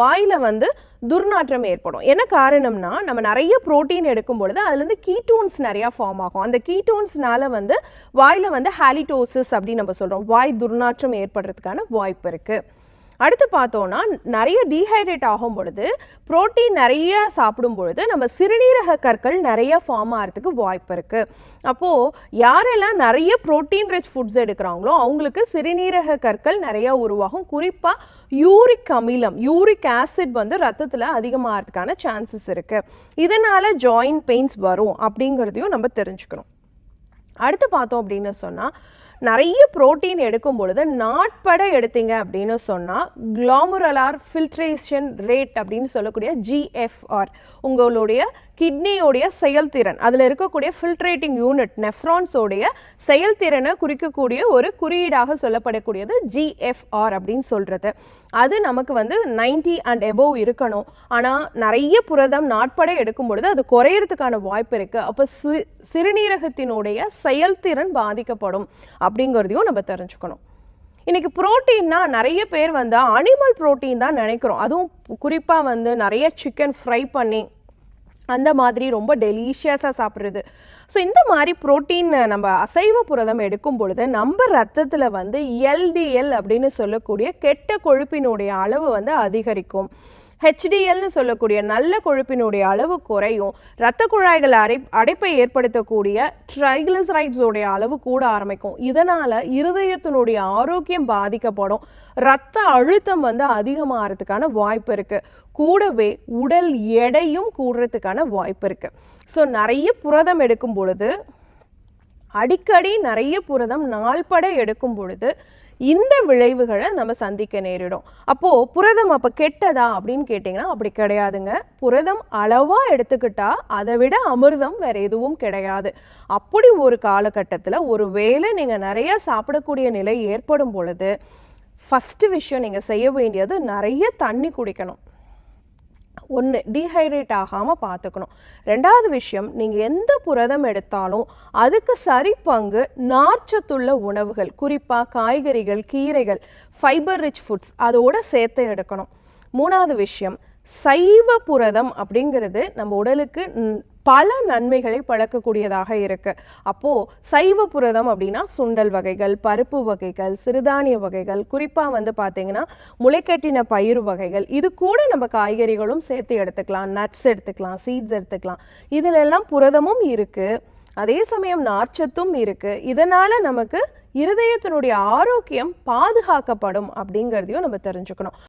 வாயில வந்து துர்நாற்றம் ஏற்படும். என்ன காரணம்னா, நம்ம நிறைய புரோட்டீன் எடுக்கும் பொழுது அதுலேருந்து கீட்டோன்ஸ் நிறையா ஃபார்ம் ஆகும். அந்த கீட்டோன்ஸ்னால வந்து வாயில வந்து ஹாலிடோசிஸ் அப்படின்னு நம்ம சொல்கிறோம். வாய் துர்நாற்றம் ஏற்படுறதுக்கான வாய்ப்பு இருக்குது. அடுத்து பார்த்தோன்னா, நிறைய டீஹைட்ரேட் ஆகும் பொழுது புரோட்டீன் நிறைய சாப்பிடும் பொழுது நம்ம சிறுநீரக கற்கள் நிறைய ஃபார்ம் ஆகிறதுக்கு வாய்ப்பு இருக்குது. அப்போது யாரெல்லாம் நிறைய புரோட்டீன் ரிச் ஃபுட்ஸ் எடுக்கிறாங்களோ அவங்களுக்கு சிறுநீரக கற்கள் நிறையா உருவாகும். குறிப்பாக யூரிக் அமிலம், யூரிக் ஆசிட் வந்து ரத்தத்தில் அதிகமாகிறதுக்கான சான்சஸ் இருக்குது. இதனால் ஜாயிண்ட் பெயின்ஸ் வரும் அப்படிங்கிறதையும் நம்ம தெரிஞ்சுக்கணும். அடுத்து பார்த்தோம் அப்படின்னு சொன்னால், நிறைய புரோட்டீன் எடுக்கும் பொழுது நாட்பட எடுத்தீங்க அப்படின்னு சொன்னால் குளோமருலார் ஃபில்ட்ரேஷன் ரேட் அப்படின்னு சொல்லக்கூடிய ஜிஎஃப்ஆர், உங்களுடைய கிட்னியோடைய செயல்திறன், அதில் இருக்கக்கூடிய ஃபில்ட்ரேட்டிங் யூனிட் நெஃப்ரான்ஸோடைய செயல்திறனை குறிக்கக்கூடிய ஒரு குறியீடாக சொல்லப்படக்கூடியது ஜிஎஃப்ஆர் அப்படின்னு சொல்கிறது. அது நமக்கு வந்து 90 அண்ட் எபோவ் இருக்கணும். ஆனால் நிறைய புரதம் நாட்பட எடுக்கும் பொழுது அது குறையிறதுக்கான வாய்ப்பு இருக்குது. அப்போ சிறுநீரகத்தினுடைய செயல்திறன் பாதிக்கப்படும் அப்படிங்கிறதையும் நம்ம தெரிஞ்சுக்கணும். இன்றைக்கி ப்ரோட்டீன்னா நிறைய பேர் வந்து அனிமல் ப்ரோட்டீன் தான் நினைக்கிறோம். அதுவும் குறிப்பாக வந்து நிறைய சிக்கன் ஃப்ரை பண்ணி அந்த மாதிரி ரொம்ப டெலிஷியஸாக சாப்பிட்றது. ஸோ இந்த மாதிரி ப்ரோட்டீன் நம்ம அசைவ புரதம் எடுக்கும் பொழுது நம்ம ரத்தத்தில் வந்து எல்டிஎல் அப்படின்னு சொல்லக்கூடிய கெட்ட கொழுப்பினுடைய அளவு வந்து அதிகரிக்கும். ஹெச்டிஎல்னு சொல்லக்கூடிய நல்ல கொழுப்பினுடைய அளவு குறையும். இரத்த குழாய்கள் அடைப்பை ஏற்படுத்தக்கூடிய ட்ரைகிளிசரைட்ஸோடைய அளவு கூட ஆரம்பிக்கும். இதனால் இருதயத்தினுடைய ஆரோக்கியம் பாதிக்கப்படும். இரத்த அழுத்தம் வந்து அதிகமாகிறதுக்கான வாய்ப்பு இருக்குது. கூடவே உடல் எடையும் கூடுறதுக்கான வாய்ப்பு இருக்குது. ஸோ நிறைய புரதம் எடுக்கும் பொழுது, அடிக்கடி நிறைய புரதம் நாள்பட எடுக்கும் பொழுது இந்த விளைவுகளை நம்ம சந்திக்க நேரிடும். அப்போது புரதம் அப்போ கெட்டதா அப்படின்னு கேட்டிங்கன்னா அப்படி கிடையாதுங்க. புரதம் அளவாக எடுத்துக்கிட்டா அதை விட அமிர்தம் வேறு எதுவும் கிடையாது. அப்படி ஒரு காலகட்டத்தில் ஒரு வேளை நீங்கள் நிறையா சாப்பிடக்கூடிய நிலை ஏற்படும் பொழுது ஃபஸ்ட்டு விஷயம் நீங்கள் செய்ய வேண்டியது நிறைய தண்ணி குடிக்கணும். ஒன்று, டீஹைட்ரேட் ஆகாமல் பார்த்துக்கணும். ரெண்டாவது விஷயம், நீங்கள் எந்த புரதம் எடுத்தாலும் அதுக்கு சரி பங்கு நார்ச்சத்துள்ள உணவுகள், குறிப்பாக காய்கறிகள், கீரைகள், ஃபைபர் ரிச் ஃபுட்ஸ் அதோடு சேர்த்து எடுக்கணும். மூணாவது விஷயம், சைவ புரதம் அப்படிங்கிறது நம்ம உடலுக்கு பல நன்மைகளை பழக்கக்கூடியதாக இருக்குது. அப்போது சைவ புரதம் அப்படின்னா சுண்டல் வகைகள், பருப்பு வகைகள், சிறுதானிய வகைகள், குறிப்பாக வந்து பார்த்திங்கன்னா முளைக்கட்டின பயிர் வகைகள், இது கூட நம்ம காய்கறிகளும் சேர்த்து எடுத்துக்கலாம். நட்ஸ் எடுத்துக்கலாம், சீட்ஸ் எடுத்துக்கலாம். இதிலெல்லாம் புரதமும் இருக்குது, அதே சமயம் நார்ச்சத்தும் இருக்குது. இதனால் நமக்கு இருதயத்தினுடைய ஆரோக்கியம் பாதுகாக்கப்படும் அப்படிங்கிறதையும் நம்ம தெரிஞ்சுக்கணும்.